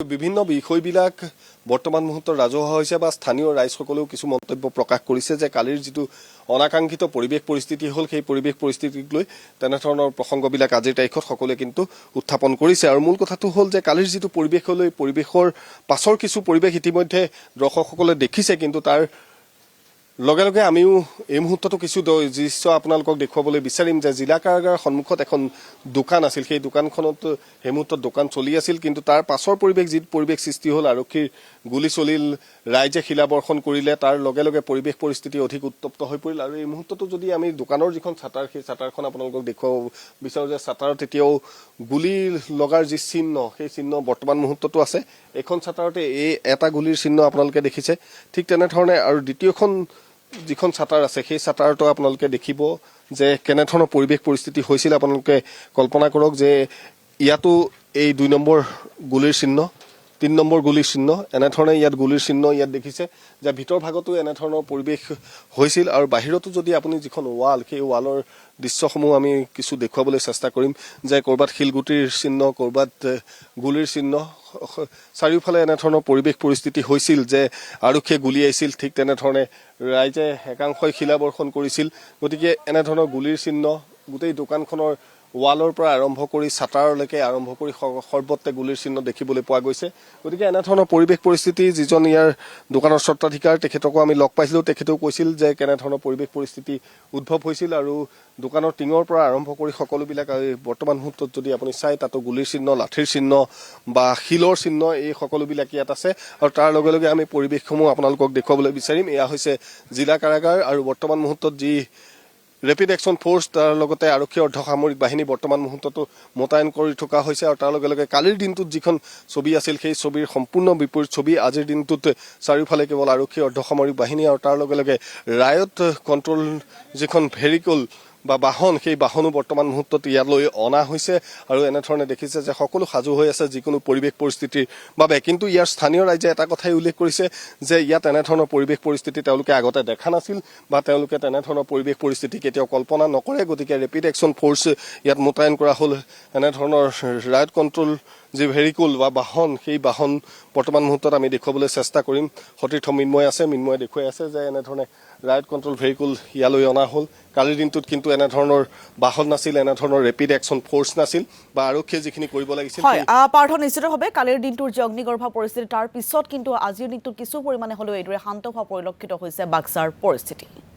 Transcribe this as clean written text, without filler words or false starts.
বিভিন্ন বিষয়বিলাক বৰ্তমান মুহূৰ্তত ৰাজহুৱা হৈছে বা স্থানীয় ৰাইজসকলেও কিছু মন্তব্য প্ৰকাশ কৰিছে যে কালিৰ যিটো অনাকাংক্ষিত পৰিৱেশ পৰিস্থিতি হ'ল সেই পৰিৱেশ পৰিস্থিতিক লৈ তেনেধৰণৰ প্ৰসংগবিলাক আজিৰ তাৰিখত সকলোৱে কিন্তু উত্থাপন কৰিছে আৰু মূল কথাটো হ'ল যে কালিৰ যিটো পৰিৱেশলৈ পৰিৱেশৰ পাছৰ কিছু পৰিৱেশ ইতিমধ্যে দৰ্শকসকলে দেখিছে কিন্তু তাৰ লগে লগে আমিও এই মুহূৰ্ততো কিছু দৃশ্য আপোনালোকক দেখুৱাবলৈ বিচাৰিম যে জিলা কাৰাগাৰৰ সন্মুখত এখন দোকান আছিল সেই দোকানখনত সেই মুহূৰ্তত দোকান চলি আছিল কিন্তু তাৰ পাছৰ পৰিৱেশ যি পৰিৱেশ সৃষ্টি হ'ল আৰক্ষীৰ গুলী চলিল ৰাইজে শিলাবৰ্ষণ কৰিলে তাৰ লগে লগে পৰিৱেশ পৰিস্থিতি অধিক উত্তপ্ত হৈ পৰিল আৰু এই মুহূৰ্ততো যদি আমি দোকানৰ যিখন ছাটাৰ সেই ছাটাৰখন আপোনালোকক দেখুৱাব বিচাৰোঁ যে ছাটাৰত এতিয়াও গুলী লগাৰ যি চিহ্ন সেই চিহ্ন বৰ্তমান মুহূৰ্ততো আছে এখন ছাটাৰতে এই এটা গুলীৰ চিহ্ন আপোনালোকে দেখিছে ঠিক তেনেধৰণে আৰু দ্বিতীয়খন যিখন ছাটাৰ আছে সেই ছাটাৰটো আপোনালোকে দেখিব যে কেনেধৰণৰ পৰিৱেশ পৰিস্থিতি হৈছিল আপোনালোকে কল্পনা কৰক যে ইয়াতো এই ২ নম্বৰ গুলীৰ চিহ্ন ৩ নম্বৰ গুলীৰ চিহ্ন এনেধৰণে ইয়াত গুলীৰ চিহ্ন ইয়াত দেখিছে যে ভিতৰ ভাগতো এনেধৰণৰ পৰিৱেশ হৈছিল আৰু বাহিৰতো যদি আপুনি যিখন ৱাল সেই ৱালৰ দৃশ্যসমূহ আমি কিছু দেখুৱাবলৈ চেষ্টা কৰিম যে ক'ৰবাত শিলগুটিৰ চিহ্ন ক'ৰবাত গুলীৰ চিহ্ন চাৰিওফালে এনেধৰণৰ পৰিৱেশ পৰিস্থিতি হৈছিল যে আৰক্ষীয়ে গুলী আহিছিল ঠিক তেনেধৰণে ৰাইজে একাংশই শিলাবৰ্ষণ কৰিছিল গতিকে এনেধৰণৰ গুলীৰ চিহ্ন গোটেই দোকানখনৰ ৱালৰ পৰা আৰম্ভ কৰি ছাটাৰলৈকে আৰম্ভ কৰি সৰ্বত্ৰে গুলীৰ চিহ্ন দেখিবলৈ পোৱা গৈছে গতিকে এনেধৰণৰ পৰিৱেশ পৰিস্থিতি যিজন ইয়াৰ দোকানৰ স্বত্বাধিকাৰ তেখেতকো আমি লগ পাইছিলোঁ তেখেতেও কৈছিল যে কেনেধৰণৰ পৰিৱেশ পৰিস্থিতি উদ্ভৱ হৈছিল আৰু দোকানৰ টিঙৰ পৰা আৰম্ভ কৰি সকলোবিলাক বৰ্তমান মুহূৰ্তত যদি আপুনি চাই তাতো গুলীৰ চিহ্ন লাঠিৰ চিহ্ন বা শিলৰ চিহ্ন এই সকলোবিলাক ইয়াত আছে আৰু তাৰ লগে লগে আমি পৰিৱেশসমূহ আপোনালোকক দেখুৱাবলৈ বিচাৰিম এয়া হৈছে জিলা কাৰাগাৰ আৰু বৰ্তমান মুহূৰ্তত যি ৰেপিড একশ্যন ফ'ৰ্চ তাৰ লগতে আৰক্ষী অৰ্ধসামৰিক বাহিনী বৰ্তমান মুহূৰ্ততো মোতায়েন কৰি থকা হৈছে আৰু তাৰ লগে লগে কালিৰ দিনটোত যিখন ছবি আছিল সেই ছবিৰ সম্পূৰ্ণ বিপৰীত ছবি আজিৰ দিনটোত চাৰিওফালে কেৱল আৰক্ষী অৰ্ধসামৰিক বাহিনী আৰু তাৰ লগে লগে ৰায়ত কণ্ট্ৰল যিখন ভেহিকল বা বাহন সেই বাহনো বৰ্তমান মুহূৰ্তত ইয়ালৈ অনা হৈছে আৰু এনেধৰণে দেখিছে যে সকলো সাজু হৈ আছে যিকোনো পৰিৱেশ পৰিস্থিতিৰ বাবে কিন্তু ইয়াৰ স্থানীয় ৰাইজে এটা কথাই উল্লেখ কৰিছে যে ইয়াত এনেধৰণৰ পৰিৱেশ পৰিস্থিতি তেওঁলোকে আগতে দেখা নাছিল বা তেওঁলোকে তেনেধৰণৰ পৰিৱেশ পৰিস্থিতি কেতিয়াও কল্পনা নকৰে গতিকে ৰেপিড একশ্যন ফ'ৰ্চ ইয়াত মোতায়েন কৰা হ'ল এনেধৰণৰ ৰায়ট কণ্ট্ৰল যি ভেহিকল বা বাহন সেই বাহন বৰ্তমান মুহূৰ্তত আমি দেখুৱাবলৈ চেষ্টা কৰিম সতীৰ্থ মৃন্ময় আছে মৃন্ময়ে দেখুৱাই আছে যে এনেধৰণে ৰায়ট কণ্ট্ৰল ভেহিকল ইয়ালৈ অনা হ'ল কালিৰ দিনটোত কিন্তু এনেধৰণৰ বাহন নাছিল এনেধৰণৰ ৰেপিড একশ্যন ফ'ৰ্চ নাছিল বা আৰক্ষীয়ে যিখিনি কৰিব লাগিছিল পাৰ্থ নিশ্চিতভাৱে কালিৰ দিনটোৰ যি অগ্নিগৰ্ভা পৰিস্থিতি তাৰ পিছত কিন্তু আজিৰ দিনটোত কিছু পৰিমাণে হ'লেও এইদৰে শান্ত হোৱা পৰিলক্ষিত হৈছে বাক্সাৰ পৰিস্থিতি